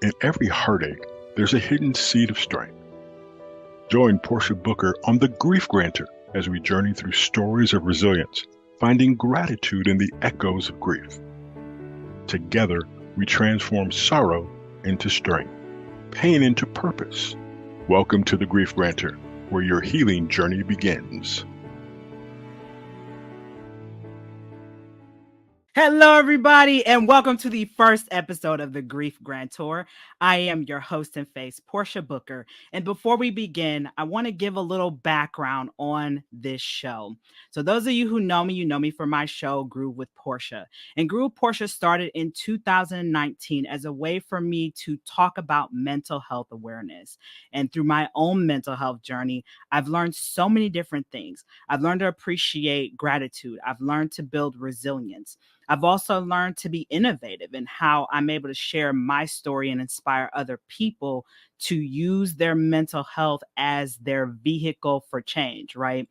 In every heartache, there's a hidden seed of strength. Join Portia Booker on the Grief Grantor as we journey through stories of resilience, finding gratitude in the echoes of grief. Together, we transform sorrow into strength, pain into purpose. Welcome to the Grief Grantor, where your healing journey begins. Hello, everybody, and welcome to the first episode of the Grief Grantor. I am your host and face, Portia Booker. And before we begin, I want to give a little background on this show. So those of you who know me for my show, Groove with Portia. And Groove with Portia started in 2019 as a way for me to talk about mental health awareness. And through my own mental health journey, I've learned so many different things. I've learned to appreciate gratitude. I've learned to build resilience. I've also learned to be innovative in how I'm able to share my story and inspire other people to use their mental health as their vehicle for change, right?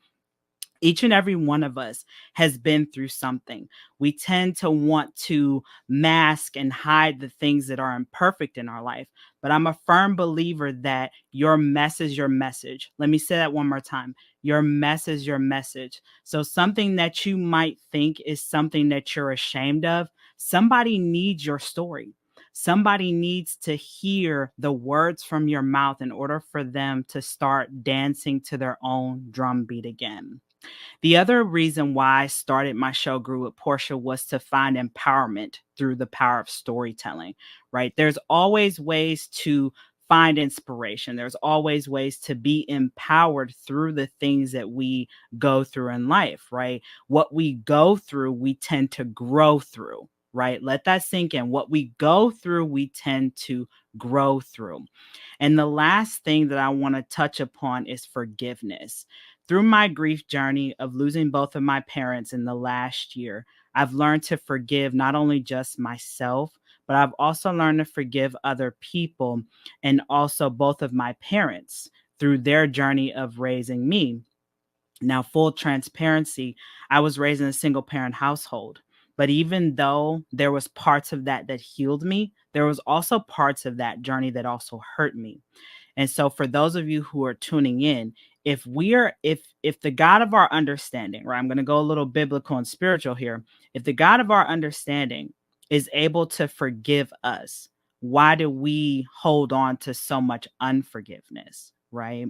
Each and every one of us has been through something. We tend to want to mask and hide the things that are imperfect in our life. But I'm a firm believer that your mess is your message. Let me say that one more time. Your mess is your message. So something that you might think is something that you're ashamed of, somebody needs your story. Somebody needs to hear the words from your mouth in order for them to start dancing to their own drumbeat again. The other reason why I started my show Grew with Portia was to find empowerment through the power of storytelling, right? There's always ways to find inspiration. There's always ways to be empowered through the things that we go through in life, right? What we go through, we tend to grow through, right? Let that sink in. What we go through, we tend to grow through. And the last thing that I want to touch upon is forgiveness. Through my grief journey of losing both of my parents in the last year, I've learned to forgive not only just myself, but I've also learned to forgive other people and also both of my parents through their journey of raising me. Now, full transparency, I was raised in a single parent household. But even though there was parts of that that healed me, there was also parts of that journey that also hurt me. And so for those of you who are tuning in, if the God of our understanding, right? I'm going to go a little biblical and spiritual here. If the God of our understanding is able to forgive us, why do we hold on to so much unforgiveness, right?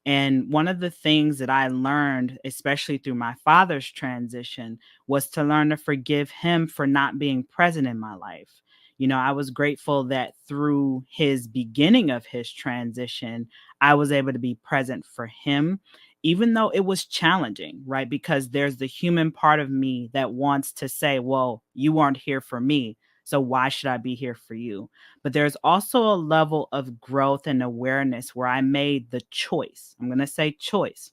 And one of the things that I learned, especially through my father's transition, was to learn to forgive him for not being present in my life. You know, I was grateful that through his beginning of his transition, I was able to be present for him, even though it was challenging, right? Because there's the human part of me that wants to say, well, you weren't here for me. So why should I be here for you? But there's also a level of growth and awareness where I made the choice. I'm going to say choice.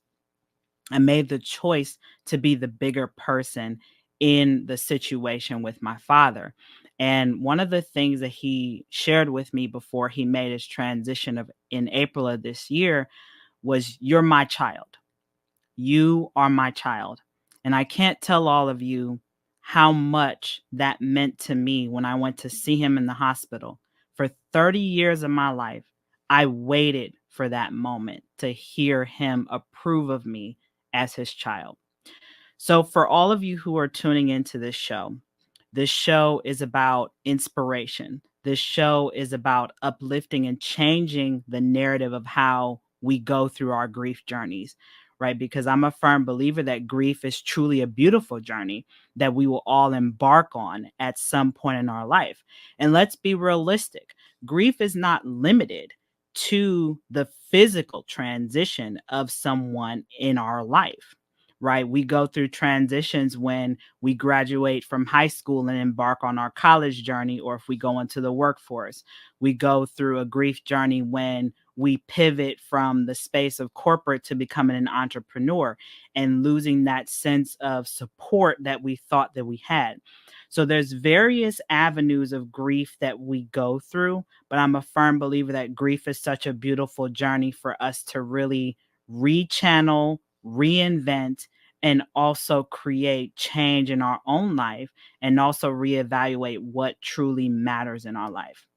I made the choice to be the bigger person in the situation with my father. And one of the things that he shared with me before he made his transition of in April of this year was, "You're my child. You are my child." And I can't tell all of you how much that meant to me when I went to see him in the hospital. For 30 years of my life, I waited for that moment to hear him approve of me as his child. So, for all of you who are tuning into this show is about inspiration. This show is about uplifting and changing the narrative of how we go through our grief journeys, right? Because I'm a firm believer that grief is truly a beautiful journey that we will all embark on at some point in our life. And let's be realistic, grief is not limited to the physical transition of someone in our life, right? We go through transitions when we graduate from high school and embark on our college journey, or if we go into the workforce. We go through a grief journey when we pivot from the space of corporate to becoming an entrepreneur and losing that sense of support that we thought that we had. So there's various avenues of grief that we go through, but I'm a firm believer that grief is such a beautiful journey for us to really rechannel, reinvent, and also create change in our own life and also reevaluate what truly matters in our life.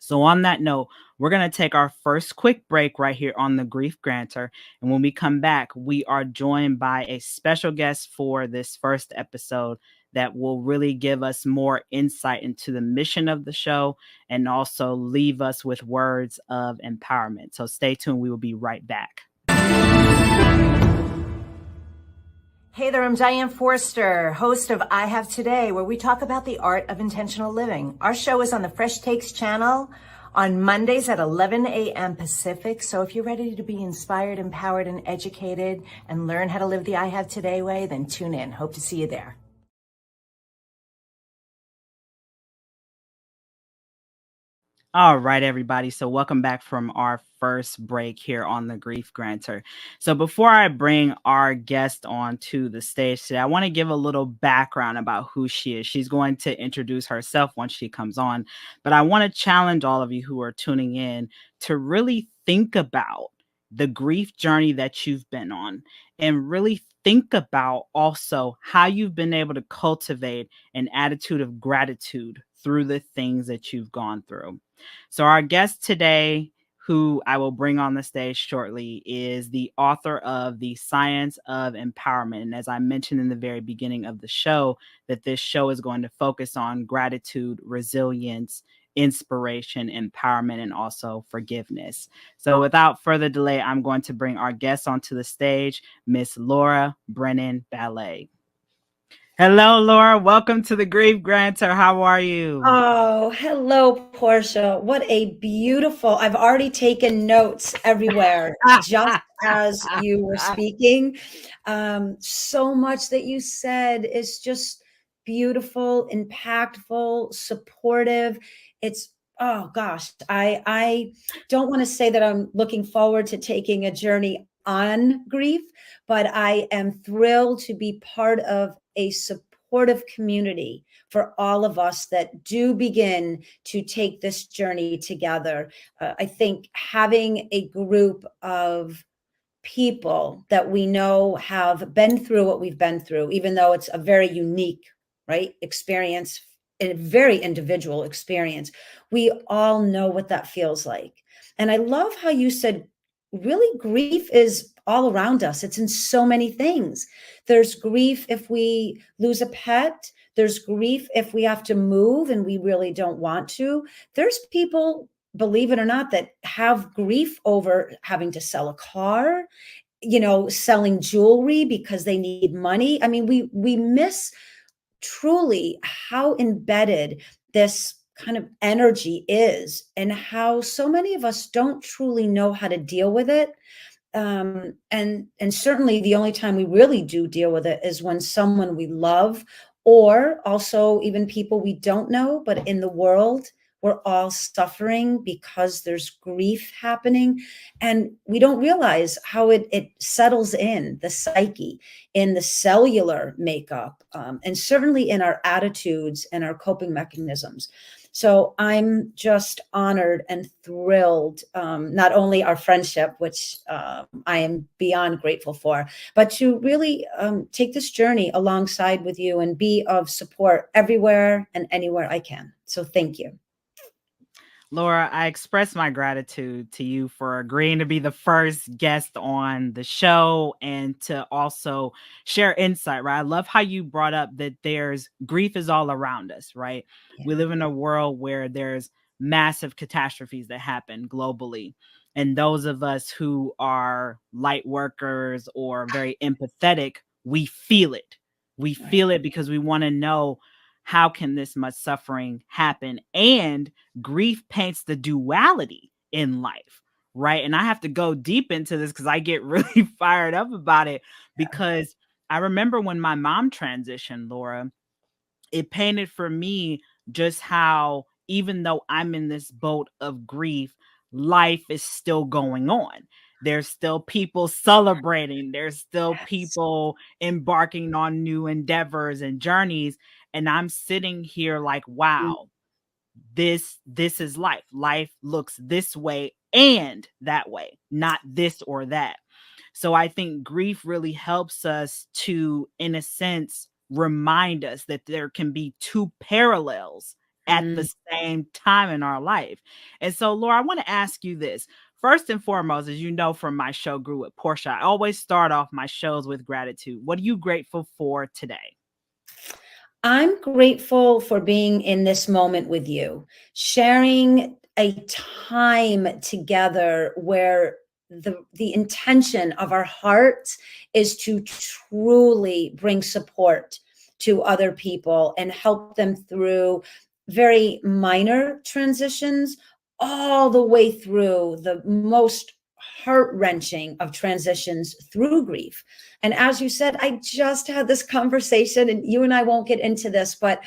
So, on that note, we're going to take our first quick break right here on the Grief Grantor. And when we come back, we are joined by a special guest for this first episode that will really give us more insight into the mission of the show and also leave us with words of empowerment. So, stay tuned. We will be right back. Hey there, I'm Diane Forster, host of I Have Today, where we talk about the art of intentional living. Our show is on the Fresh Takes channel on Mondays at 11 a.m. Pacific. So if you're ready to be inspired, empowered, and educated and learn how to live the I Have Today way, then tune in. Hope to see you there. All right, everybody. So, welcome back from our first break here on the Grief Grantor. So, before I bring our guest onto the stage today, I want to give a little background about who she is. She's going to introduce herself once she comes on, but I want to challenge all of you who are tuning in to really think about the grief journey that you've been on and really think about also how you've been able to cultivate an attitude of gratitude through the things that you've gone through. So, our guest today, who I will bring on the stage shortly, is the author of The Science of Empowerment. And as I mentioned in the very beginning of the show, that this show is going to focus on gratitude, resilience, inspiration, empowerment, and also forgiveness. So, without further delay, I'm going to bring our guest onto the stage, Miss Laura Brennan Ballet. Hello, Laura. Welcome to the Grief Grantor. How are you? Oh, hello, Portia. What a beautiful, I've already taken notes everywhere just as you were speaking. So much that you said is just beautiful, impactful, supportive. It's, oh gosh, I don't want to say that I'm looking forward to taking a journey on grief, but I am thrilled to be part of a supportive community for all of us that do begin to take this journey together. I think having a group of people that we know have been through what we've been through, even though it's a very unique, right, experience, a very individual experience, we all know what that feels like. And I love how you said, really, grief is all around us. It's in so many things. There's grief if we lose a pet. There's grief if we have to move and we really don't want to. There's people, believe it or not, that have grief over having to sell a car, selling jewelry because they need money. I mean, we miss truly how embedded this kind of energy is and how so many of us don't truly know how to deal with it. And certainly the only time we really do deal with it is when someone we love, or also even people we don't know, but in the world, we're all suffering because there's grief happening. And we don't realize how it settles in the psyche, in the cellular makeup, and certainly in our attitudes and our coping mechanisms. So I'm just honored and thrilled, not only our friendship, which I am beyond grateful for, but to really take this journey alongside with you and be of support everywhere and anywhere I can. So thank you. Laura, I express my gratitude to you for agreeing to be the first guest on the show and to also share insight, right? I love how you brought up that there's grief is all around us, right? Yeah. We live in a world where there's massive catastrophes that happen globally. And those of us who are light workers or very empathetic, we feel it. We feel it because we want to know, how can this much suffering happen? And grief paints the duality in life, right? And I have to go deep into this because I get really fired up about it, because I remember when my mom transitioned, Laura, it painted for me just how, even though I'm in this boat of grief, life is still going on. There's still people celebrating. There's still people embarking on new endeavors and journeys. And I'm sitting here like, wow, this is life. Life looks this way and that way, not this or that. So I think grief really helps us to, in a sense, remind us that there can be two parallels at the same time in our life. And so, Laura, I want to ask you this. First and foremost, as you know from my show, Grew with Portia, I always start off my shows with gratitude. What are you grateful for today? I'm grateful for being in this moment with you, sharing a time together where the intention of our hearts is to truly bring support to other people and help them through very minor transitions all the way through the most heart-wrenching of transitions through grief. And as you said, I just had this conversation, and you and I won't get into this, but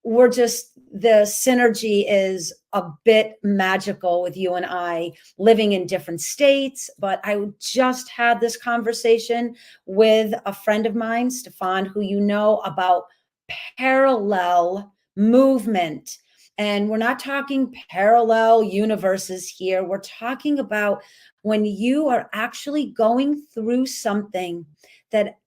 the synergy is a bit magical with you and I living in different states. But I just had this conversation with a friend of mine, Stefan, who you know, about parallel movement. And we're not talking parallel universes here. We're talking about when you are actually going through something that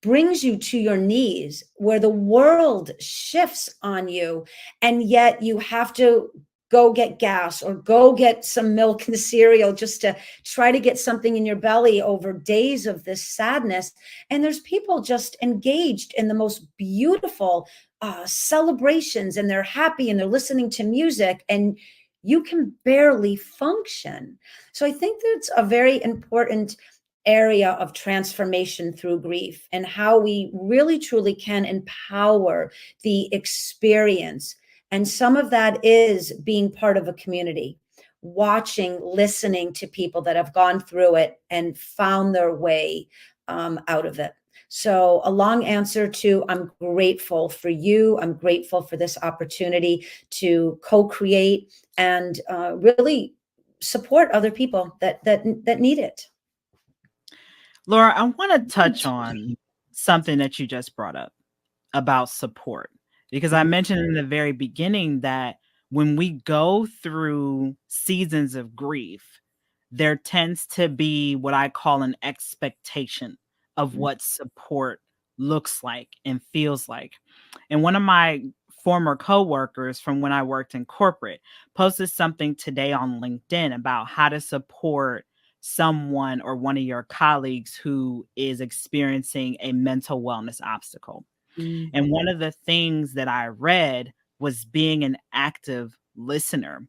brings you to your knees, where the world shifts on you, and yet you have to go get gas or go get some milk and cereal just to try to get something in your belly over days of this sadness. And there's people just engaged in the most beautiful celebrations, and they're happy and they're listening to music, and you can barely function. So I think that's a very important area of transformation through grief, and how we really truly can empower the experience. And some of that is being part of a community, watching, listening to people that have gone through it and found their way out of it. So a long answer to, I'm grateful for you. I'm grateful for this opportunity to co-create and really support other people that need it. Laura, I want to touch on something that you just brought up about support, because I mentioned in the very beginning that when we go through seasons of grief, there tends to be what I call an expectation of what support looks like and feels like. And one of my former coworkers from when I worked in corporate posted something today on LinkedIn about how to support someone or one of your colleagues who is experiencing a mental wellness obstacle. And one of the things that I read was being an active listener.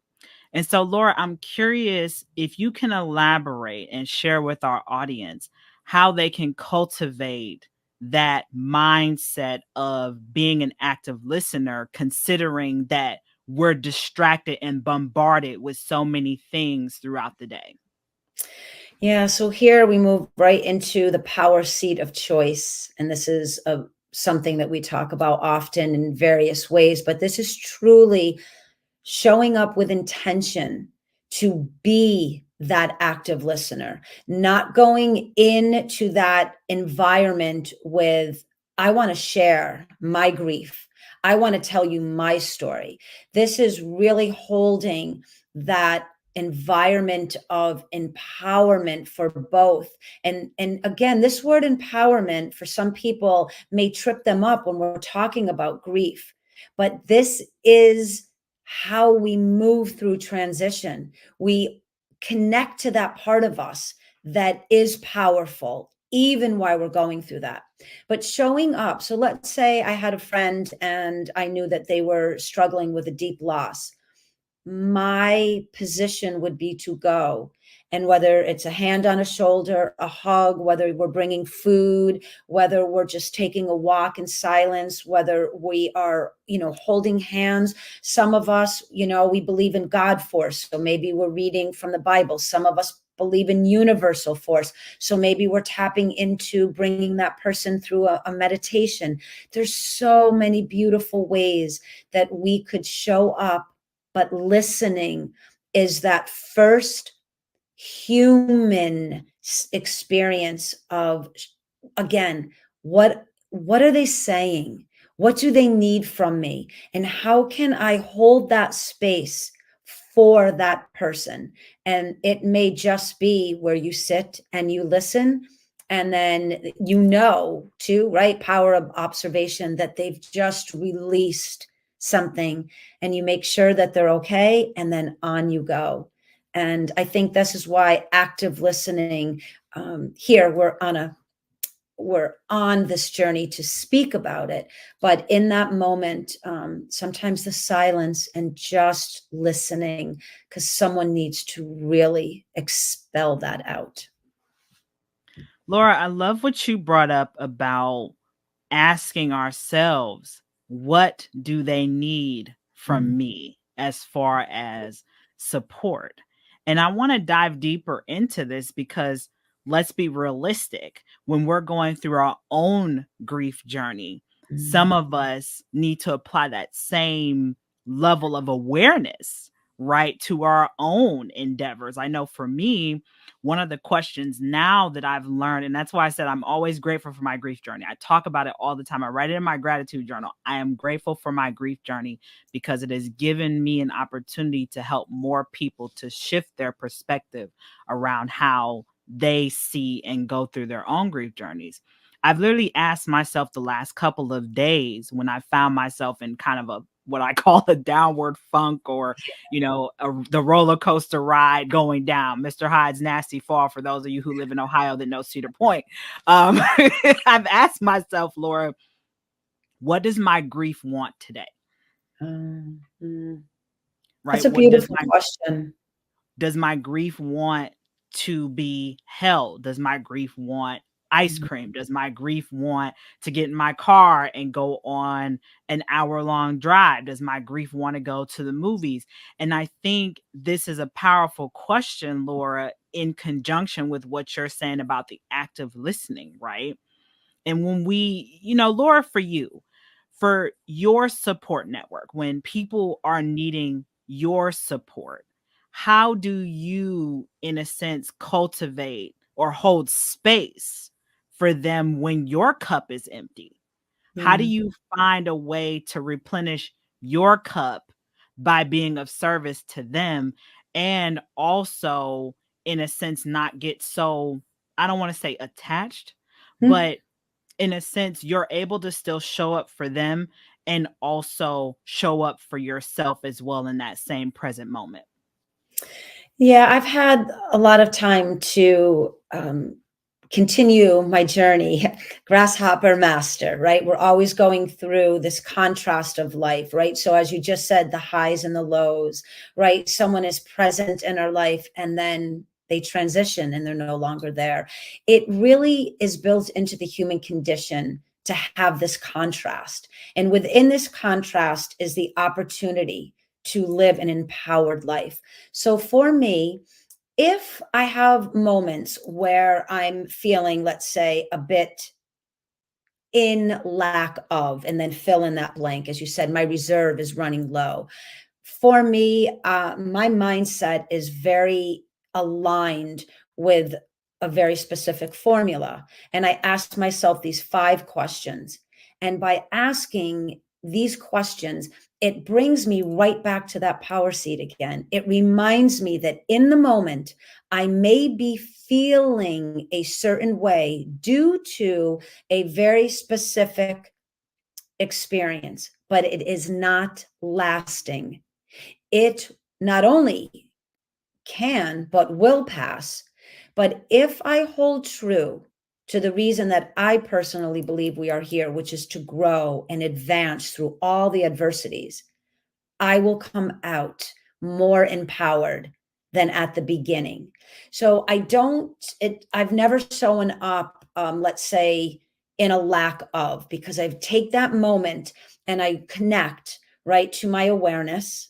And so, Laura, I'm curious if you can elaborate and share with our audience how they can cultivate that mindset of being an active listener, considering that we're distracted and bombarded with so many things throughout the day. Yeah, so here we move right into the power seat of choice. And this is something that we talk about often in various ways, but this is truly showing up with intention to be that active listener, not going into that environment with, I want to share my grief. I want to tell you my story. This is really holding that environment of empowerment for both. And again, this word empowerment for some people may trip them up when we're talking about grief, but this is how we move through transition. We connect to that part of us that is powerful, even while we're going through that. But showing up. So let's say I had a friend and I knew that they were struggling with a deep loss. My position would be to go, and whether it's a hand on a shoulder, a hug, whether we're bringing food, whether we're just taking a walk in silence, whether we are, holding hands. Some of us, we believe in God force. So maybe we're reading from the Bible. Some of us believe in universal force. So maybe we're tapping into bringing that person through a meditation. There's so many beautiful ways that we could show up. But listening is that first human experience of, again, what are they saying? What do they need from me? And how can I hold that space for that person? And it may just be where you sit and you listen, and then too, right? Power of observation, that they've just released something and you make sure that they're okay, and then on you go. And I think this is why active listening, here we're on this journey to speak about it. But in that moment, sometimes the silence and just listening, because someone needs to really expel that out. Laura, I love what you brought up about asking ourselves, what do they need from me as far as support? And I want to dive deeper into this because let's be realistic. When we're going through our own grief journey, some of us need to apply that same level of awareness, right, to our own endeavors. I know for me, one of the questions now that I've learned, and that's why I said I'm always grateful for my grief journey. I talk about it all the time. I write it in my gratitude journal. I am grateful for my grief journey because it has given me an opportunity to help more people to shift their perspective around how they see and go through their own grief journeys. I've literally asked myself the last couple of days when I found myself in kind of what I call a downward funk, or, the roller coaster ride going down, Mr. Hyde's nasty fall, for those of you who live in Ohio that know Cedar Point. I've asked myself, Laura, what does my grief want today? Right. That's a beautiful question. Does my grief want to be held? Does my grief want ice cream? Does my grief want to get in my car and go on an hour-long drive? Does my grief want to go to the movies? And I think this is a powerful question, Laura, in conjunction with what you're saying about the active listening, right? And when we, Laura, for your support network, when people are needing your support, how do you, in a sense, cultivate or hold space for them when your cup is empty? How do you find a way to replenish your cup by being of service to them, and also, in a sense, not get so, I don't want to say attached, but in a sense, you're able to still show up for them and also show up for yourself as well in that same present moment? Yeah, I've had a lot of time to continue my journey, grasshopper master, right? We're always going through this contrast of life, right? So as you just said, the highs and the lows, right? Someone is present in our life and then they transition and they're no longer there. It really is built into the human condition to have this contrast. And within this contrast is the opportunity to live an empowered life. So for me, if I have moments where I'm feeling, let's say, a bit in lack of, and then fill in that blank, as you said, my reserve is running low. For me, my mindset is very aligned with a very specific formula. And I asked myself these 5 questions. And by asking these questions, it brings me right back to that power seat again. It reminds me that in the moment, I may be feeling a certain way due to a very specific experience, but it is not lasting. It not only can, but will pass. But if I hold true to the reason that I personally believe we are here, which is to grow and advance through all the adversities, I will come out more empowered than at the beginning. So I've never shown up, let's say, in a lack of, because I take that moment and I connect right to my awareness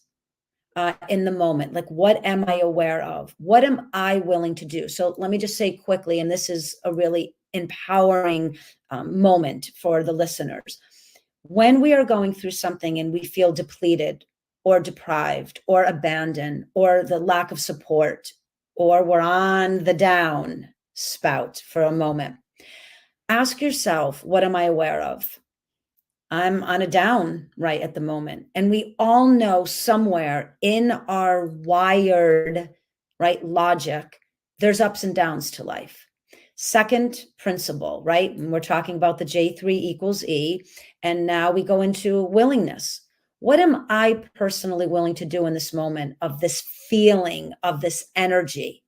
in the moment. Like, what am I aware of? What am I willing to do? So let me just say quickly, and this is a really empowering moment for the listeners. When we are going through something and we feel depleted or deprived or abandoned or the lack of support, or we're on the down spout for a moment, ask yourself, what am I aware of? I'm on a down right at the moment. And we all know somewhere in our wired, right, logic, there's ups and downs to life. Second principle, right? And we're talking about the J3 equals E. And now we go into willingness. What am I personally willing to do in this moment of this feeling, of this energy?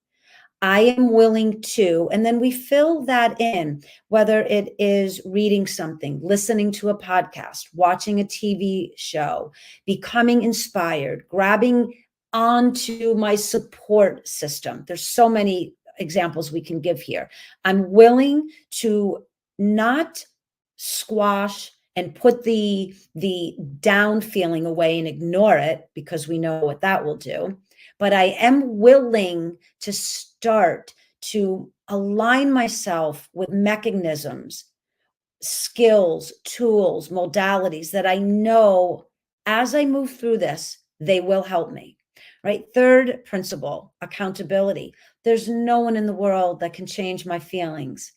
I am willing to, and then we fill that in, whether it is reading something, listening to a podcast, watching a TV show, becoming inspired, grabbing onto my support system. There's so many examples we can give here. I'm willing to not squash and put the down feeling away and ignore it, because we know what that will do. But I am willing to start to align myself with mechanisms, skills, tools, modalities that I know as I move through this, they will help me. Right? Third principle, accountability. There's no one in the world that can change my feelings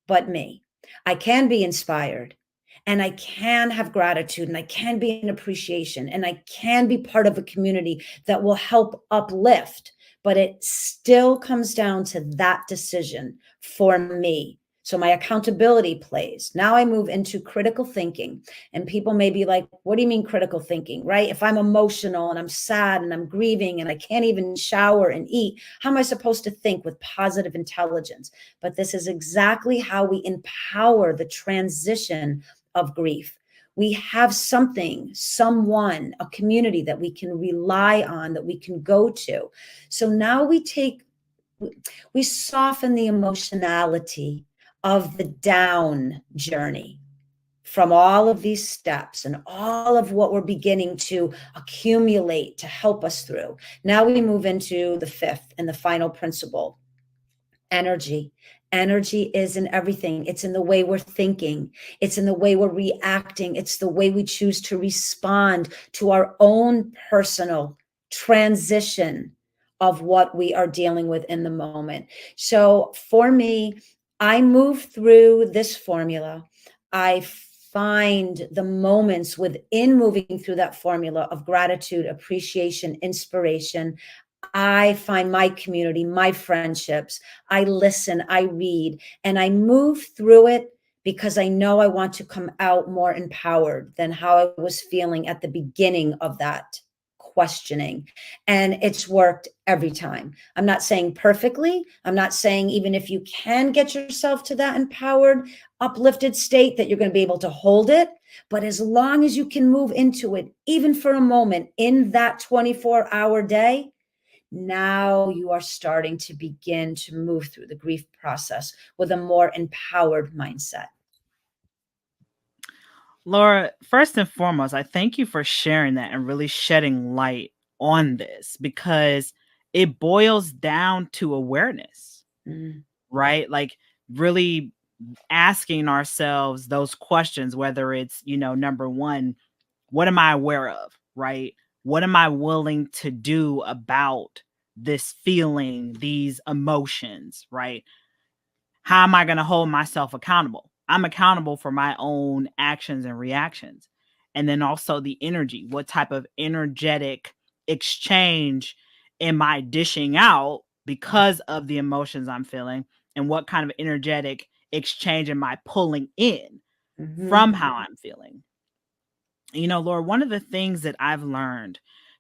but me. I can be inspired, and I can have gratitude, and I can be in appreciation, and I can be part of a community that will help uplift, but it still comes down to that decision for me. So my accountability plays. Now I move into critical thinking, and people may be like, what do you mean critical thinking, right? If I'm emotional and I'm sad and I'm grieving and I can't even shower and eat, how am I supposed to think with positive intelligence? But this is exactly how we empower the transition of grief. We have something, someone, a community that we can rely on, that we can go to. So now we soften the emotionality of the down journey from all of these steps and all of what we're beginning to accumulate to help us through. Now we move into the fifth and the final principle, energy. Energy is in everything. It's in the way we're thinking. It's in the way we're reacting. It's the way we choose to respond to our own personal transition of what we are dealing with in the moment. So for me, I move through this formula. I find the moments within moving through that formula of gratitude, appreciation, inspiration. I find my community, my friendships. I listen, I read, and I move through it because I know I want to come out more empowered than how I was feeling at the beginning of that questioning. And it's worked every time. I'm not saying perfectly. I'm not saying even if you can get yourself to that empowered, uplifted state that you're going to be able to hold it. But as long as you can move into it, even for a moment in that 24-hour day, now you are starting to begin to move through the grief process with a more empowered mindset. Laura, first and foremost, I thank you for sharing that and really shedding light on this, because it boils down to awareness, right? Like really asking ourselves those questions, whether it's, number one, what am I aware of, right? What am I willing to do about this feeling, these emotions, right? How am I going to hold myself accountable? I'm accountable for my own actions and reactions. And then also the energy. What type of energetic exchange am I dishing out because of the emotions I'm feeling? And what kind of energetic exchange am I pulling in from how I'm feeling? Laura, one of the things that I've learned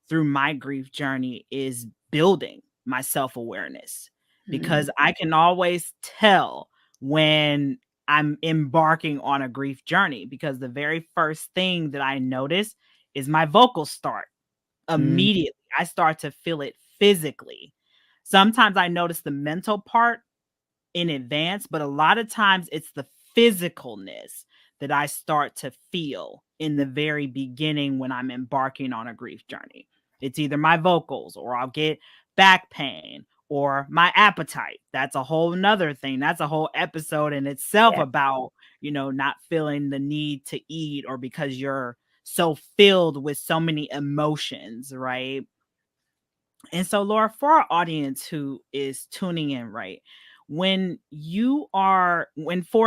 through my grief journey is building my self-awareness, because I can always tell when I'm embarking on a grief journey, because the very first thing that I notice is my vocals start immediately. I start to feel it physically. Sometimes I notice the mental part in advance, but a lot of times it's the physicalness that I start to feel in the very beginning when I'm embarking on a grief journey. It's either my vocals, or I'll get back pain, or my appetite. That's a whole nother thing. That's a whole episode in itself about, not feeling the need to eat, or because you're so filled with so many emotions, right? And so, Laura, for our audience who is tuning in, right? For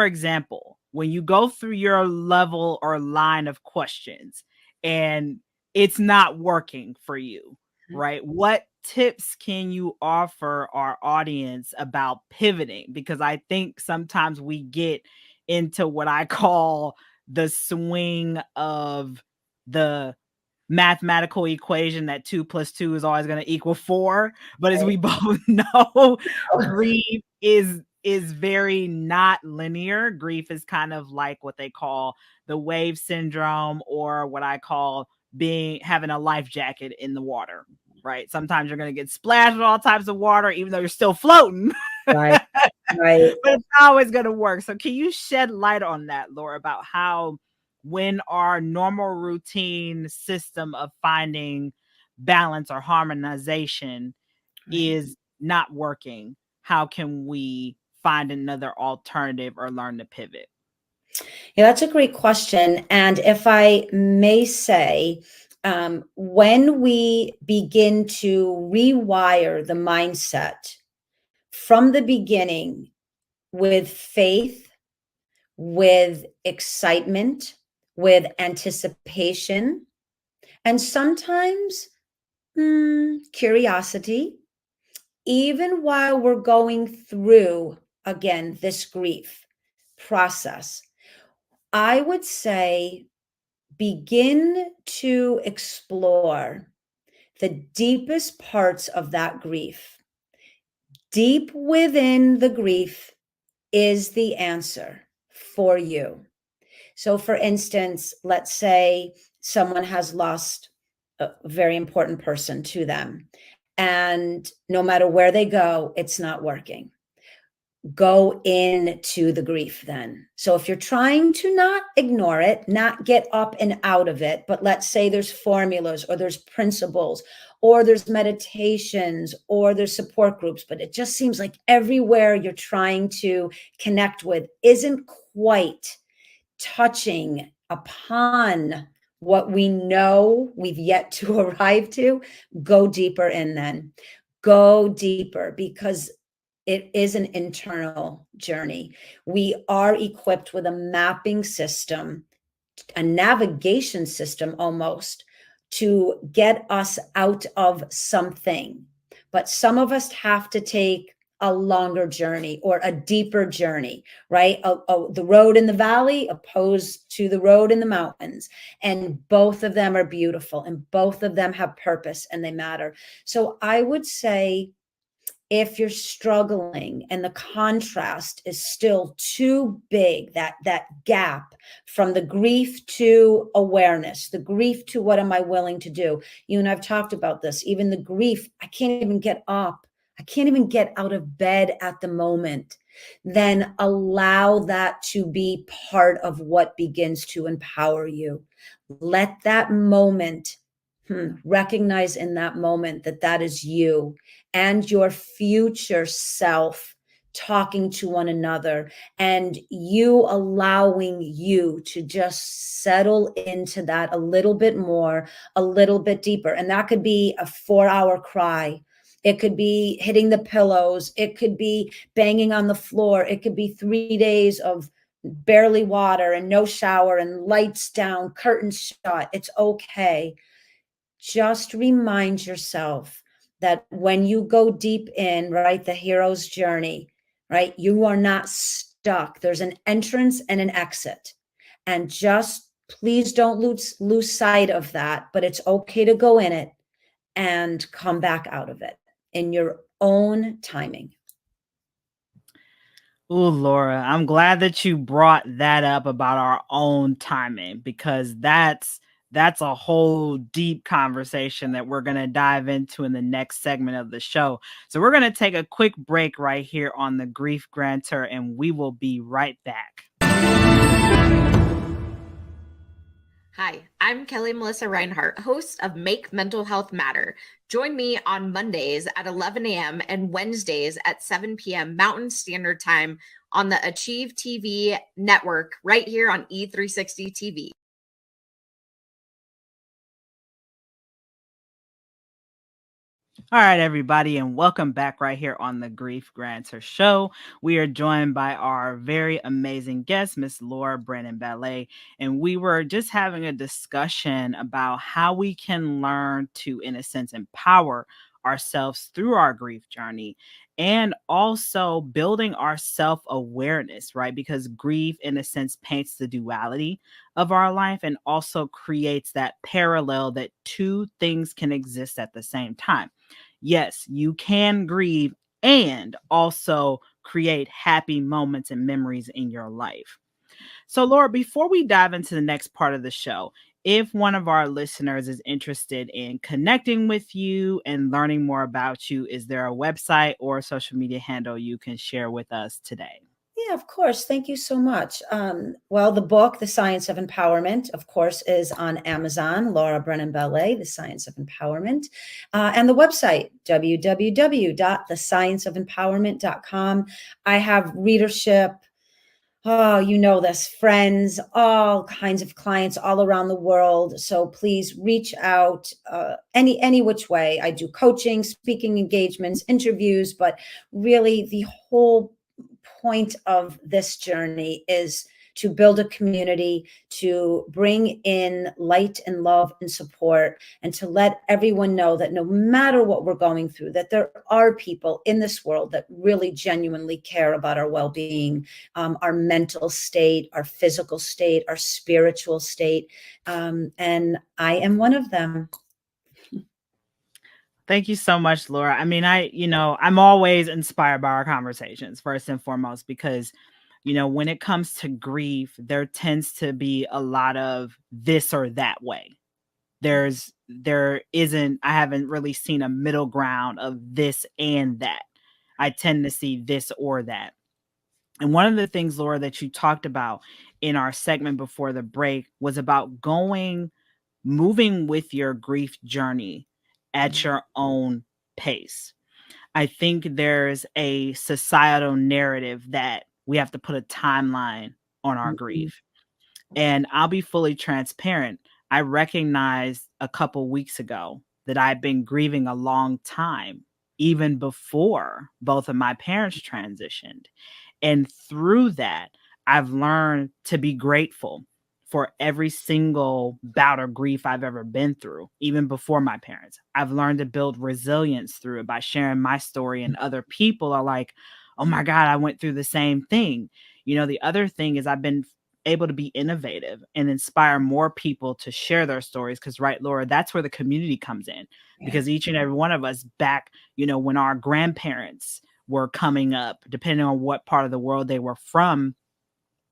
example, when you go through your level or line of questions and it's not working for you, right? What tips can you offer our audience about pivoting? Because I think sometimes we get into what I call the swing of the mathematical equation that 2 plus 2 is always going to equal 4. But as we both know, grief is very not linear. Grief is kind of like what they call the wave syndrome, or what I call having a life jacket in the water, right? Sometimes you're going to get splashed with all types of water, even though you're still floating. Right. Right. But it's not always going to work. So can you shed light on that, Laura, about how when our normal routine system of finding balance or harmonization is not working, how can we find another alternative or learn to pivot? Yeah, that's a great question. And if I may say, when we begin to rewire the mindset from the beginning with faith, with excitement, with anticipation, and sometimes curiosity, even while we're going through, again, this grief process, I would say begin to explore the deepest parts of that grief. Deep within the grief is the answer for you. So, for instance, let's say someone has lost a very important person to them, and no matter where they go, it's not working. Go into the grief then. So if you're trying to not ignore it, not get up and out of it, but let's say there's formulas or there's principles or there's meditations or there's support groups, but it just seems like everywhere you're trying to connect with isn't quite touching upon what we know we've yet to arrive to. Go deeper in then. Go deeper, because it is an internal journey. We are equipped with a mapping system, a navigation system almost, to get us out of something. But some of us have to take a longer journey or a deeper journey, right? The road in the valley opposed to the road in the mountains. And both of them are beautiful and both of them have purpose and they matter. So I would say, if you're struggling and the contrast is still too big, that gap from the grief to awareness, the grief to what am I willing to do? You and I've talked about this, even the grief, I can't even get up. I can't even get out of bed at the moment. Then allow that to be part of what begins to empower you. Let that moment, recognize in that moment that that is you and your future self talking to one another, and you allowing you to just settle into that a little bit more, a little bit deeper. And that could be a 4-hour cry. It could be hitting the pillows. It could be banging on the floor. It could be 3 days of barely water and no shower and lights down, curtains shut. It's okay. Just remind yourself that when you go deep in, right, the hero's journey, right, you are not stuck. There's an entrance and an exit. And just please don't lose sight of that, but it's okay to go in it and come back out of it in your own timing. Oh, Laura, I'm glad that you brought that up about our own timing, because that's a whole deep conversation that we're going to dive into in the next segment of the show. So we're going to take a quick break right here on the Grief Grantor, and we will be right back. Hi, I'm Kelly Melissa Reinhart, host of Make Mental Health Matter. Join me on Mondays at 11 a.m. and Wednesdays at 7 p.m. Mountain Standard Time on the Achieve TV network right here on E360 TV. All right, everybody, and welcome back right here on the Grief Grantor show. We are joined by our very amazing guest, Miss Laura Brennan Ballet, and we were just having a discussion about how we can learn to, in a sense, empower ourselves through our grief journey, and also building our self-awareness, right? Because grief, in a sense, paints the duality of our life and also creates that parallel that two things can exist at the same time. Yes, you can grieve and also create happy moments and memories in your life. So, Laura, before we dive into the next part of the show, if one of our listeners is interested in connecting with you and learning more about you, is there a website or a social media handle you can share with us today? Yeah, of course. Thank you so much. Well, the book, The Science of Empowerment, of course, is on Amazon. Laura Brennan Ballet, The Science of Empowerment. And the website, www.thescienceofempowerment.com. I have readership. Oh, you know this, friends, all kinds of clients all around the world. So please reach out any which way. I do coaching, speaking engagements, interviews, but really the whole point of this journey is to build a community, to bring in light and love and support, and to let everyone know that no matter what we're going through, that there are people in this world that really genuinely care about our well-being, our mental state, our physical state, our spiritual state. And I am one of them. Thank you so much, Laura. I mean, I'm always inspired by our conversations, first and foremost, because, when it comes to grief, there tends to be a lot of this or that way. I haven't really seen a middle ground of this and that. I tend to see this or that. And one of the things, Laura, that you talked about in our segment before the break was about moving with your grief journey at your own pace. I think there's a societal narrative that we have to put a timeline on our grief. And I'll be fully transparent. I recognized a couple weeks ago that I've been grieving a long time, even before both of my parents transitioned. And through that, I've learned to be grateful for every single bout of grief I've ever been through, even before my parents. I've learned to build resilience through it by sharing my story, and other people are like, oh my God, I went through the same thing. The other thing is I've been able to be innovative and inspire more people to share their stories. Because, right, Laura, that's where the community comes in. Because each and every one of us back, when our grandparents were coming up, depending on what part of the world they were from,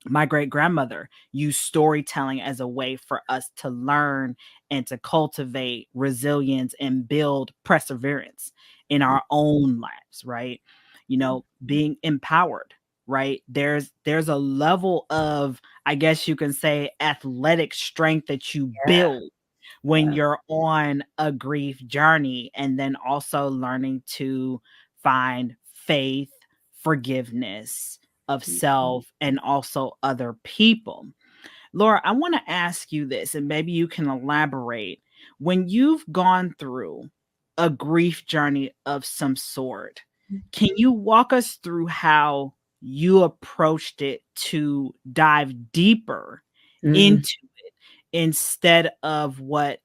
my great grandmother used storytelling as a way for us to learn and to cultivate resilience and build perseverance in our own lives, right? Being empowered, right? There's a level of, I guess you can say, athletic strength that you build when you're on a grief journey, and then also learning to find faith, forgiveness of self, and also other people. Laura, I want to ask you this, and maybe you can elaborate. When you've gone through a grief journey of some sort, can you walk us through how you approached it to dive deeper into it instead of what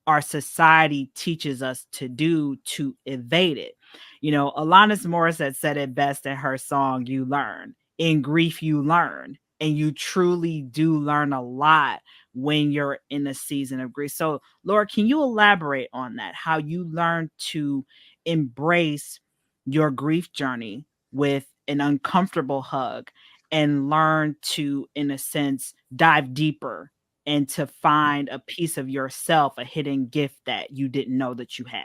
our society teaches us to do to evade it? Alanis Morissette said it best in her song, You Learn. In grief, you learn, and you truly do learn a lot when you're in a season of grief. So, Laura, can you elaborate on that? How you learn to embrace your grief journey with an uncomfortable hug and learn to, in a sense, dive deeper and to find a piece of yourself, a hidden gift that you didn't know that you had?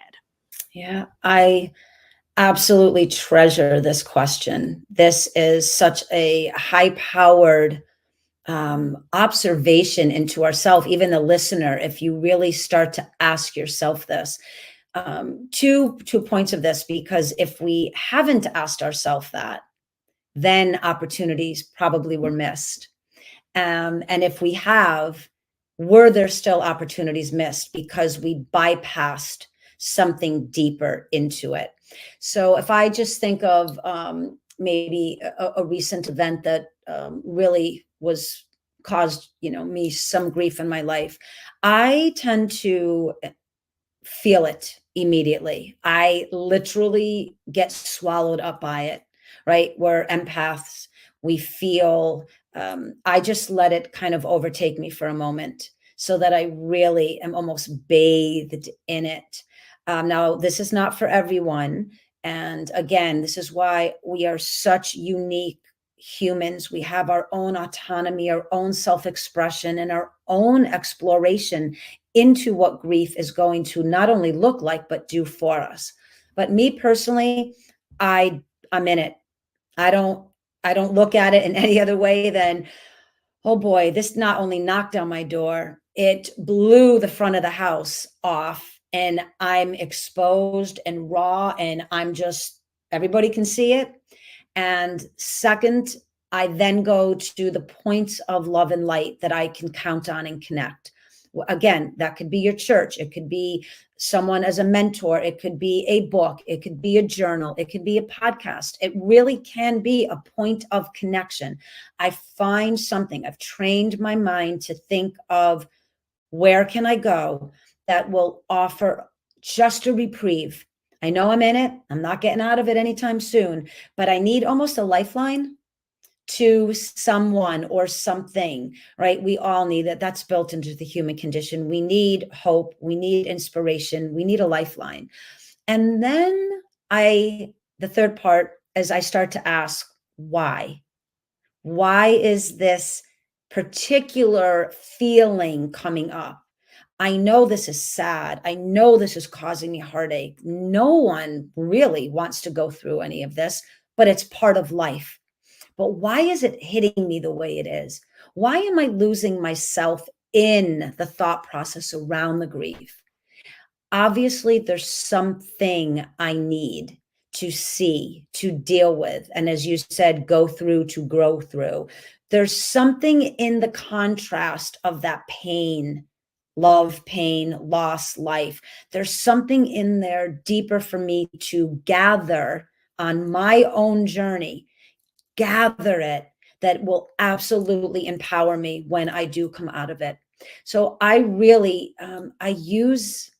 Yeah, I absolutely treasure this question. This is such a high-powered observation into ourselves, even the listener, if you really start to ask yourself this. Two points of this, because if we haven't asked ourselves that, then opportunities probably were missed. And if we have, were there still opportunities missed because we bypassed something deeper into it? So if I just think of maybe a recent event that really was caused, me some grief in my life, I tend to feel it immediately. I literally get swallowed up by it, right? We're empaths. We feel, I just let it kind of overtake me for a moment so that I really am almost bathed in it. Now, this is not for everyone. And again, this is why we are such unique humans. We have our own autonomy, our own self-expression, and our own exploration into what grief is going to not only look like, but do for us. But me personally, I'm in it. I don't look at it in any other way than, oh boy, this not only knocked down my door, it blew the front of the house off, and I'm exposed and raw, and everybody can see it. And second, I then go to the points of love and light that I can count on and connect. Again, that could be your church. It could be someone as a mentor. It could be a book. It could be a journal. It could be a podcast. It really can be a point of connection. I find something. I've trained my mind to think of, where can I go that will offer just a reprieve? I know I'm in it. I'm not getting out of it anytime soon, but I need almost a lifeline to someone or something, right? We all need that. That's built into the human condition. We need hope. We need inspiration. We need a lifeline. And then the third part is I start to ask, why? Why is this particular feeling coming up? I know this is sad. I know this is causing me heartache. No one really wants to go through any of this, but it's part of life. But why is it hitting me the way it is? Why am I losing myself in the thought process around the grief? Obviously, there's something I need to see, to deal with. And as you said, go through, to grow through. There's something in the contrast of that pain, love, pain, loss, life. There's something in there deeper for me to gather on my own journey, gather it, that will absolutely empower me when I do come out of it. So I really, I use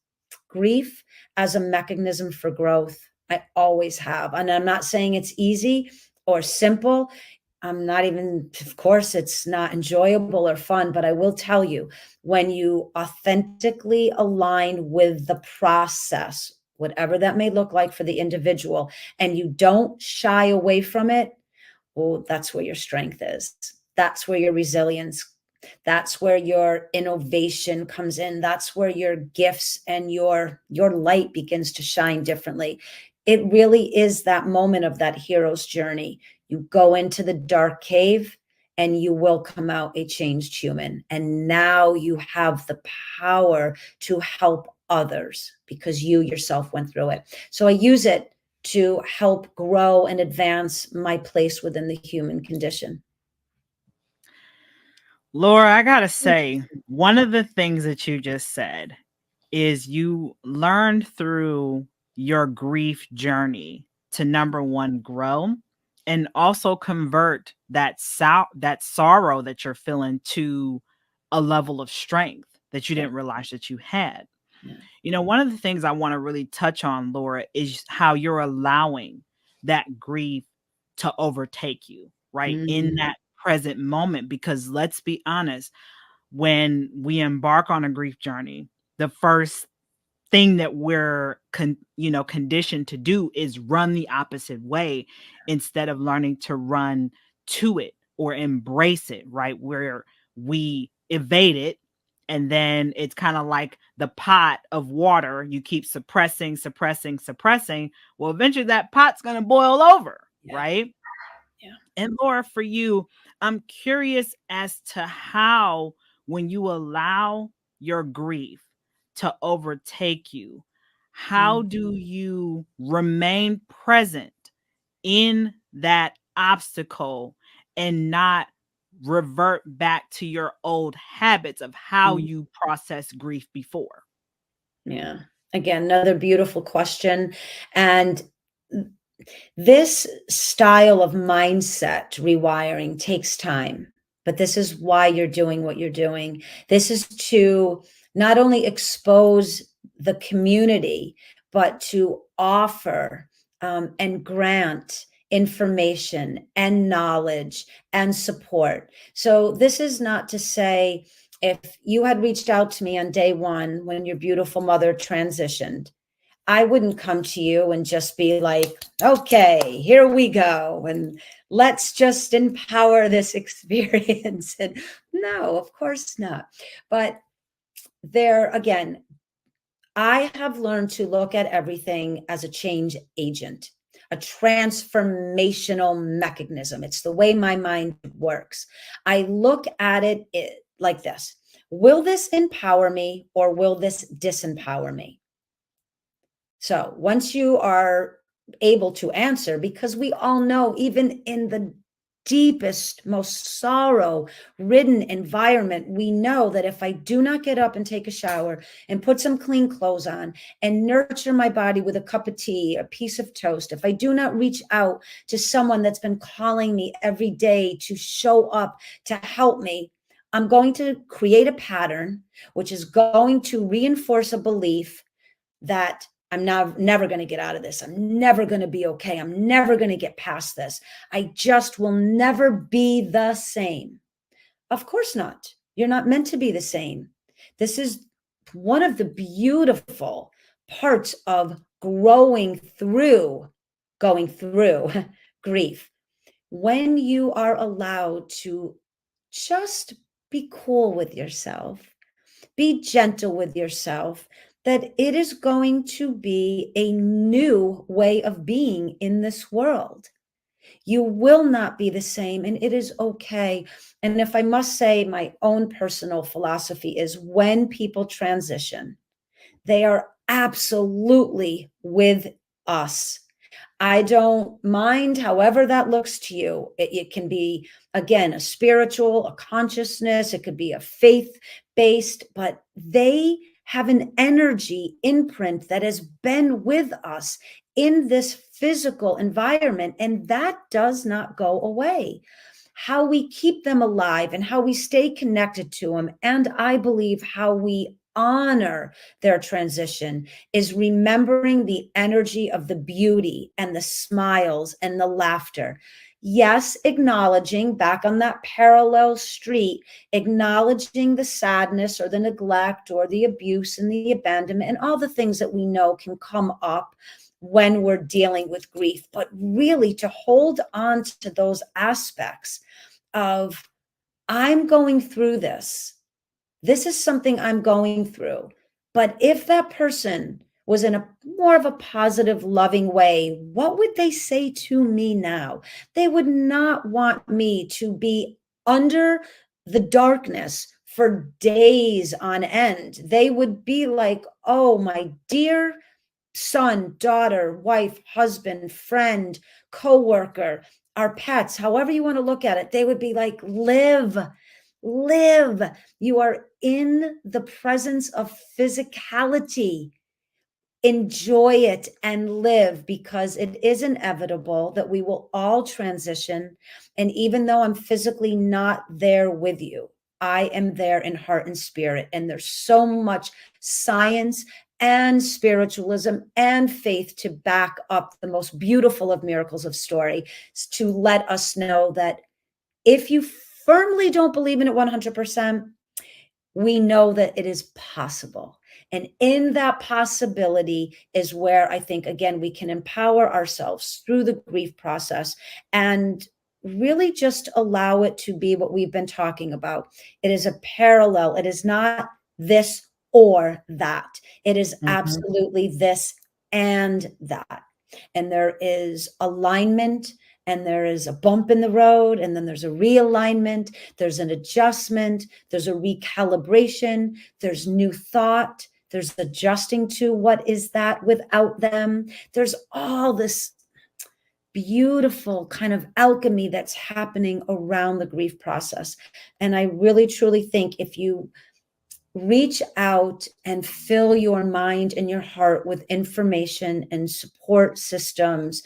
grief as a mechanism for growth. I always have. And I'm not saying it's easy or simple. I'm not even, of course, it's not enjoyable or fun, but I will tell you, when you authentically align with the process, whatever that may look like for the individual, and you don't shy away from it, well, that's where your strength is. That's where your resilience, that's where your innovation comes in. That's where your gifts and your light begins to shine differently. It really is that moment of that hero's journey. You go into the dark cave and you will come out a changed human. And now you have the power to help others because you yourself went through it. So I use it to help grow and advance my place within the human condition. Laura, I gotta say, one of the things that you just said is you learned through your grief journey to, number one, grow, and also convert that sorrow that you're feeling to a level of strength that you didn't realize that you had. Yeah. You know, one of the things I want to really touch on, Laura, is how you're allowing that grief to overtake you, right? Mm-hmm. In that present moment, because let's be honest, when we embark on a grief journey, the first thing that we're conditioned to do is run the opposite way instead of learning to run to it or embrace it, right? Where we evade it, and then it's kind of like the pot of water. You keep suppressing. Well, eventually that pot's going to boil over, yeah. Right? Yeah. And Laura, for you, I'm curious as to how, when you allow your grief to overtake you, how do you remain present in that obstacle and not revert back to your old habits of how you process grief before? Yeah. Again, another beautiful question. And this style of mindset rewiring takes time, but this is why you're doing what you're doing. This is to not only expose the community, but to offer and grant information and knowledge and support. So this is not to say, if you had reached out to me on day one when your beautiful mother transitioned, I wouldn't come to you and just be like, okay, here we go, and let's just empower this experience. And no, of course not. But there again, I have learned to look at everything as a change agent, a transformational mechanism. It's the way my mind works. I look at it like this. Will this empower me or will this disempower me? So once you are able to answer, because we all know, even in the deepest, most sorrow-ridden environment, we know that if I do not get up and take a shower and put some clean clothes on and nurture my body with a cup of tea, a piece of toast, if I do not reach out to someone that's been calling me every day to show up, to help me, I'm going to create a pattern, which is going to reinforce a belief that I'm never going to get out of this. I'm never going to be okay. I'm never going to get past this. I just will never be the same. Of course not. You're not meant to be the same. This is one of the beautiful parts of going through grief. When you are allowed to just be cool with yourself, be gentle with yourself, that it is going to be a new way of being in this world. You will not be the same, and it is okay. And if I must say, my own personal philosophy is, when people transition, they are absolutely with us. I don't mind however that looks to you. It can be, again, a spiritual, a consciousness, it could be a faith-based, but they have an energy imprint that has been with us in this physical environment, and that does not go away. How we keep them alive and how we stay connected to them, and I believe how we honor their transition, is remembering the energy of the beauty and the smiles and the laughter. Yes, acknowledging, back on that parallel street, acknowledging the sadness or the neglect or the abuse and the abandonment and all the things that we know can come up when we're dealing with grief, but really to hold on to those aspects of, I'm going through this. This is something I'm going through. But if that person was in a more of a positive, loving way, what would they say to me now? They would not want me to be under the darkness for days on end. They would be like, oh, my dear son, daughter, wife, husband, friend, coworker, our pets, however you want to look at it, they would be like, live. You are in the presence of physicality. Enjoy it and live, because it is inevitable that we will all transition. And even though I'm physically not there with you, I am there in heart and spirit. And there's so much science and spiritualism and faith to back up the most beautiful of miracles of story, to let us know that if you firmly don't believe in it 100%, we know that it is possible. And in that possibility is where I think, again, we can empower ourselves through the grief process and really just allow it to be what we've been talking about. It is a parallel. It is not this or that. It is absolutely this and that. And there is alignment, and there is a bump in the road, and then there's a realignment, there's an adjustment, there's a recalibration, there's new thought, there's adjusting to what is that without them. There's all this beautiful kind of alchemy that's happening around the grief process. And I really, truly think if you reach out and fill your mind and your heart with information and support systems,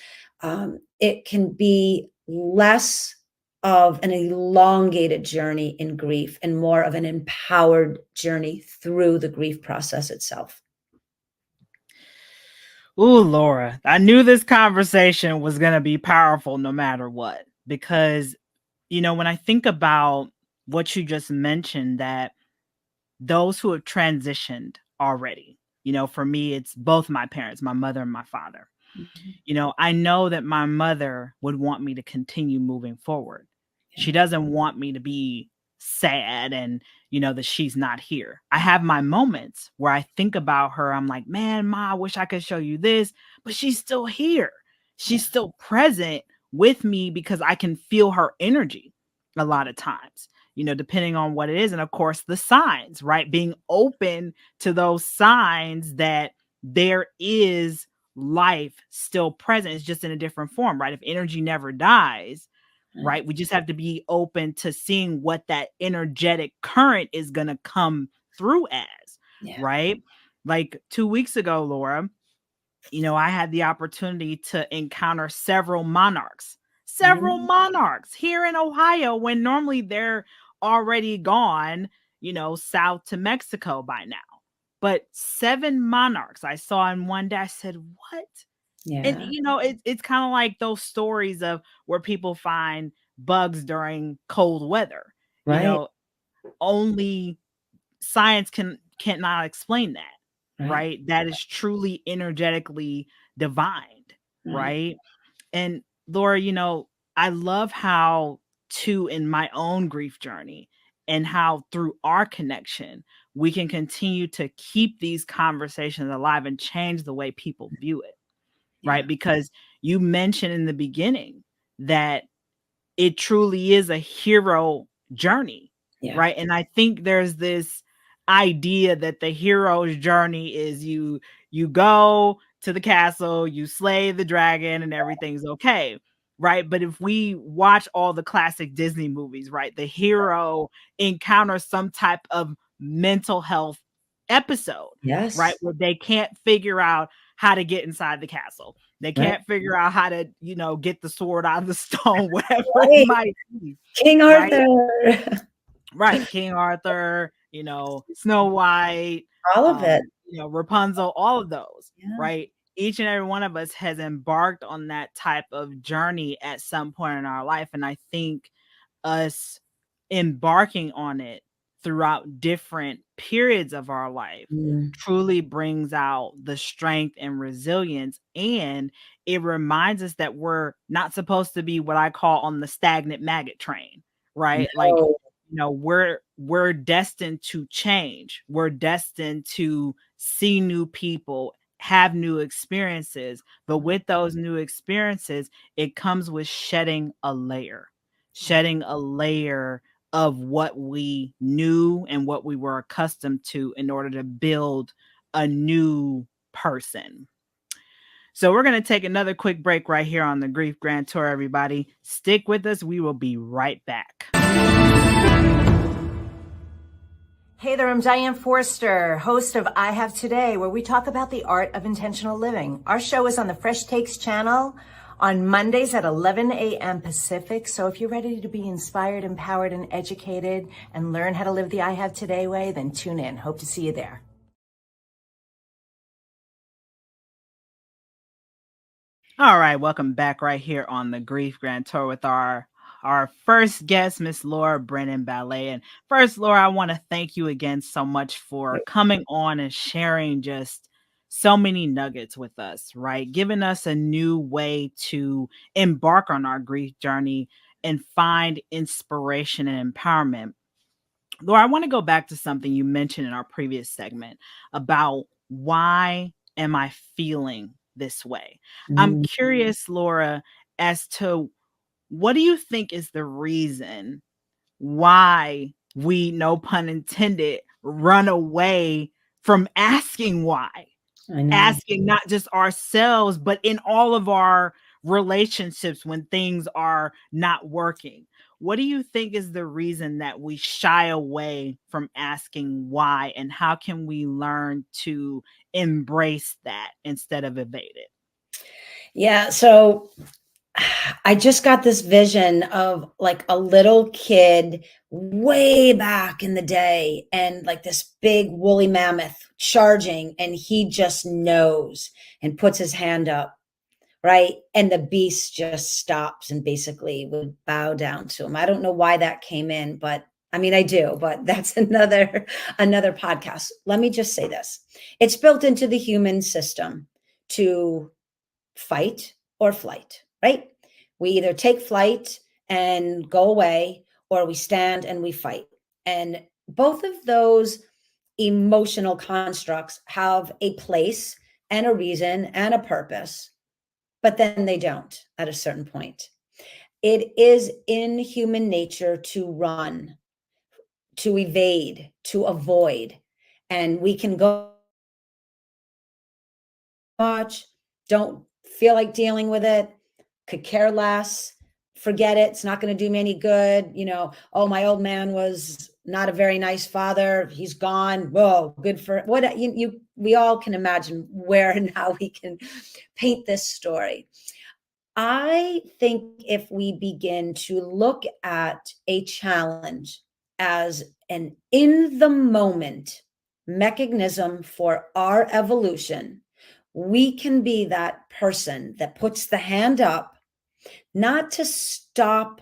it can be less of an elongated journey in grief and more of an empowered journey through the grief process itself. Ooh, Laura, I knew this conversation was going to be powerful no matter what, because, when I think about what you just mentioned, that those who have transitioned already, for me, it's both my parents, my mother and my father. I know that my mother would want me to continue moving forward. She doesn't want me to be sad and, that she's not here. I have my moments where I think about her. I'm like, man, Ma, I wish I could show you this, but she's still here. She's still present with me because I can feel her energy a lot of times, depending on what it is. And of course, the signs, right? Being open to those signs that there is life still present. It's just in a different form, right? If energy never dies, right? We just have to be open to seeing what that energetic current is going to come through as, right? Like 2 weeks ago, Laura, I had the opportunity to encounter several monarchs here in Ohio, when normally they're already gone, south to Mexico by now. But 7 monarchs I saw in one day. I said, what? Yeah. And, it's kind of like those stories of where people find bugs during cold weather. Right. Only science cannot explain that, right? That is truly energetically divined, right? And Laura, I love how too, in my own grief journey, and how through our connection, we can continue to keep these conversations alive and change the way people view it, right? Because you mentioned in the beginning that it truly is a hero journey, right? And I think there's this idea that the hero's journey is you go to the castle, you slay the dragon, and everything's okay, right? But if we watch all the classic Disney movies, right, the hero encounters some type of mental health episode, right, where they can't figure out how to get inside the castle. They can't figure out how to, get the sword out of the stone, whatever it might be. King Arthur. Right. King Arthur, Snow White. All of it. Rapunzel, all of those, right? Each and every one of us has embarked on that type of journey at some point in our life. And I think us embarking on it throughout different periods of our life truly brings out the strength and resilience. And it reminds us that we're not supposed to be what I call on the stagnant maggot train, right? No. Like, we're destined to change. We're destined to see new people, have new experiences. But with those new experiences, it comes with shedding a layer of what we knew and what we were accustomed to in order to build a new person. So we're going to take another quick break right here on the Grief Grantor, everybody. Stick with us. We will be right back. Hey there, I'm Diane Forster, host of I Have Today, where we talk about the art of intentional living. Our show is on the Fresh Takes channel on Mondays at 11 a.m. Pacific. So if you're ready to be inspired, empowered, and educated and learn how to live the I Have Today way, then tune in. Hope to see you there. All right, welcome back right here on the Grief Grantor with our first guest, Miss Laura Brennan Ballet. And first, Laura, I want to thank you again so much for coming on and sharing just so many nuggets with us, right? Giving us a new way to embark on our grief journey and find inspiration and empowerment. Laura, I want to go back to something you mentioned in our previous segment about why am I feeling this way? I'm curious, Laura, as to what do you think is the reason why we, no pun intended, run away from asking why? Asking not just ourselves, but in all of our relationships when things are not working. What do you think is the reason that we shy away from asking why, and how can we learn to embrace that instead of evade it? Yeah, so I just got this vision of like a little kid way back in the day and like this big woolly mammoth charging, and he just knows and puts his hand up, right? And the beast just stops and basically would bow down to him. I don't know why that came in, but I mean, I do, but that's another podcast. Let me just say this. It's built into the human system to fight or flight, right? We either take flight and go away, or we stand and we fight. And both of those emotional constructs have a place and a reason and a purpose, but then they don't at a certain point. It is in human nature to run, to evade, to avoid. And we can go much, don't feel like dealing with it, could care less, forget it. It's not going to do me any good. Oh, my old man was not a very nice father. He's gone. Whoa, good for what we all can imagine where and how we can paint this story. I think if we begin to look at a challenge as an in the moment mechanism for our evolution, we can be that person that puts the hand up, not to stop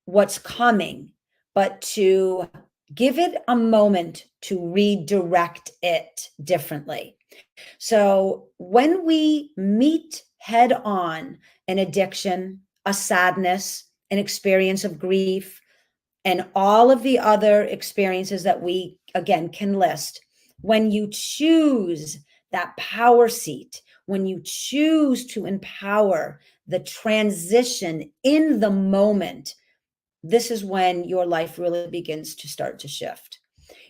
what's coming, but to give it a moment to redirect it differently. So when we meet head on an addiction, a sadness, an experience of grief, and all of the other experiences that we, again, can list, when you choose that power seat, when you choose to empower the transition in the moment, this is when your life really begins to start to shift.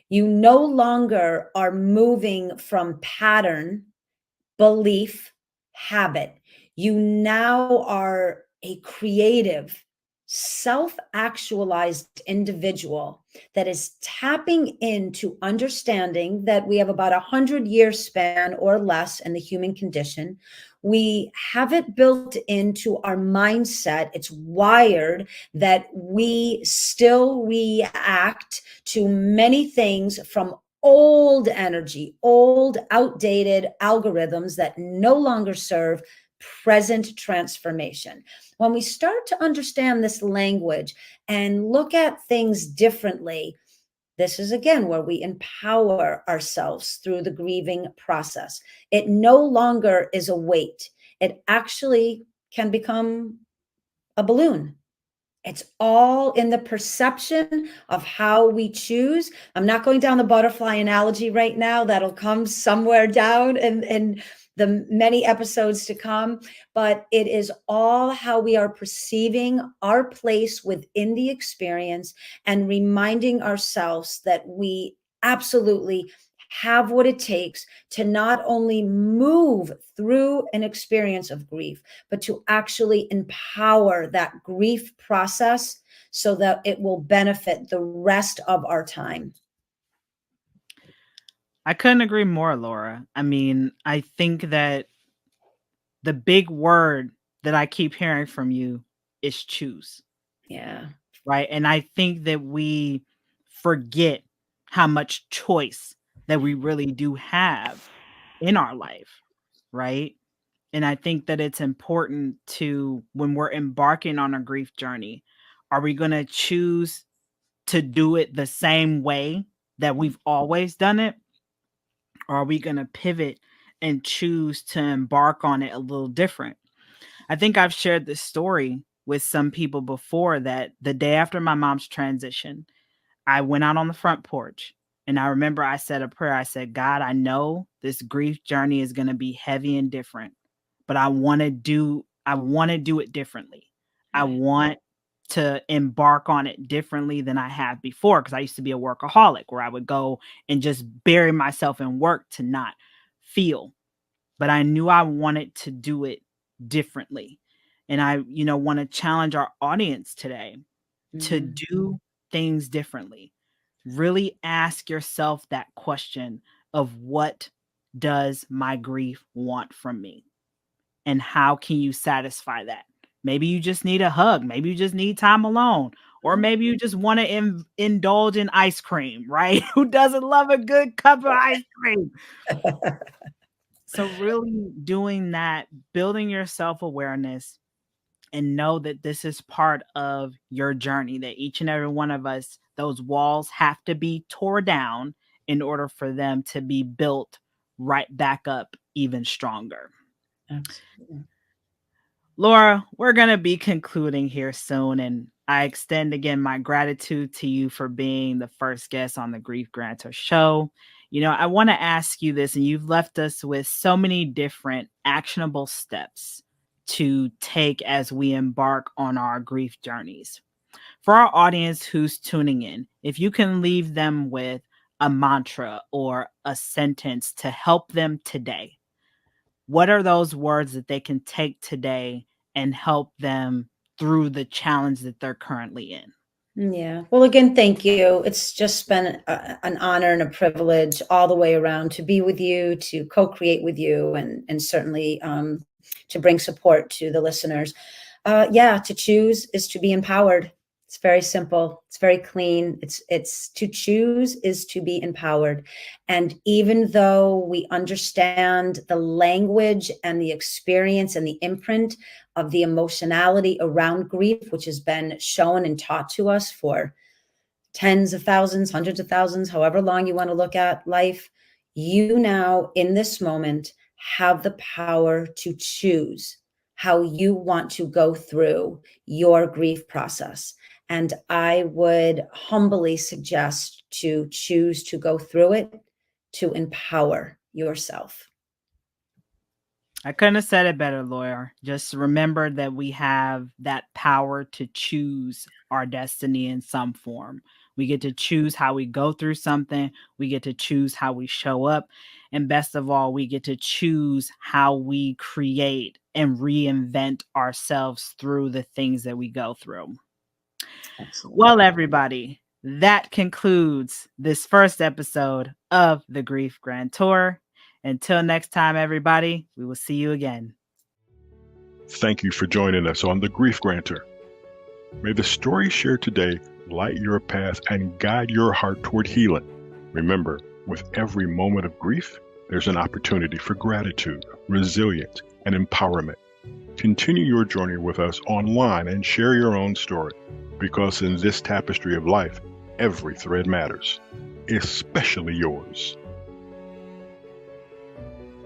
You no longer are moving from pattern, belief, habit. You now are a creative, self-actualized individual that is tapping into understanding that we have about 100-year span or less in the human condition. We have it built into our mindset. It's wired that we still react to many things from old energy, old, outdated algorithms that no longer serve present transformation. When we start to understand this language and look at things differently, this is again where we empower ourselves through the grieving process. It no longer is a weight. It actually can become a balloon. It's all in the perception of how we choose. I'm not going down the butterfly analogy right now. That'll come somewhere down in the many episodes to come. But it is all how we are perceiving our place within the experience and reminding ourselves that we absolutely have what it takes to not only move through an experience of grief, but to actually empower that grief process so that it will benefit the rest of our time. I couldn't agree more, Laura. I mean, I think that the big word that I keep hearing from you is choose. Yeah. Right. And I think that we forget how much choice that we really do have in our life. Right. And I think that it's important to, when we're embarking on a grief journey, are we going to choose to do it the same way that we've always done it? Or are we going to pivot and choose to embark on it a little different? I think I've shared this story with some people before, that the day after my mom's transition, I went out on the front porch and I remember I said a prayer. I said, God, I know this grief journey is going to be heavy and different, but I want to do it differently. I want to embark on it differently than I have before, because I used to be a workaholic where I would go and just bury myself in work to not feel. But I knew I wanted to do it differently. And I, want to challenge our audience today to do things differently. Really ask yourself that question of, what does my grief want from me? And how can you satisfy that? Maybe you just need a hug. Maybe you just need time alone. Or maybe you just want to indulge in ice cream, right? Who doesn't love a good cup of ice cream? So really doing that, building your self-awareness, and know that this is part of your journey, that each and every one of us, those walls have to be tore down in order for them to be built right back up even stronger. Absolutely. Laura, we're going to be concluding here soon, and I extend again my gratitude to you for being the first guest on the Grief Grantor show. You know, I want to ask you this, and you've left us with so many different actionable steps to take as we embark on our grief journeys. For our audience who's tuning in, if you can leave them with a mantra or a sentence to help them today, what are those words that they can take today and help them through the challenge that they're currently in? Yeah. Well, again, thank you. It's just been an honor and a privilege all the way around to be with you, to co-create with you, and certainly to bring support to the listeners. To choose is to be empowered. It's very simple. It's very clean. It's to choose is to be empowered. And even though we understand the language and the experience and the imprint of the emotionality around grief, which has been shown and taught to us for tens of thousands, hundreds of thousands, however long you want to look at life, you now in this moment have the power to choose how you want to go through your grief process. And I would humbly suggest to choose to go through it, to empower yourself. I couldn't have said it better, Laura. Just remember that we have that power to choose our destiny in some form. We get to choose how we go through something. We get to choose how we show up. And best of all, we get to choose how we create and reinvent ourselves through the things that we go through. Absolutely. Well, everybody, that concludes this first episode of the Grief Grantor. Until next time, everybody, we will see you again. Thank you for joining us on the Grief Grantor. May the story shared today light your path and guide your heart toward healing. Remember, with every moment of grief, there's an opportunity for gratitude, resilience, and empowerment. Continue your journey with us online and share your own story, because in this tapestry of life, every thread matters, especially yours.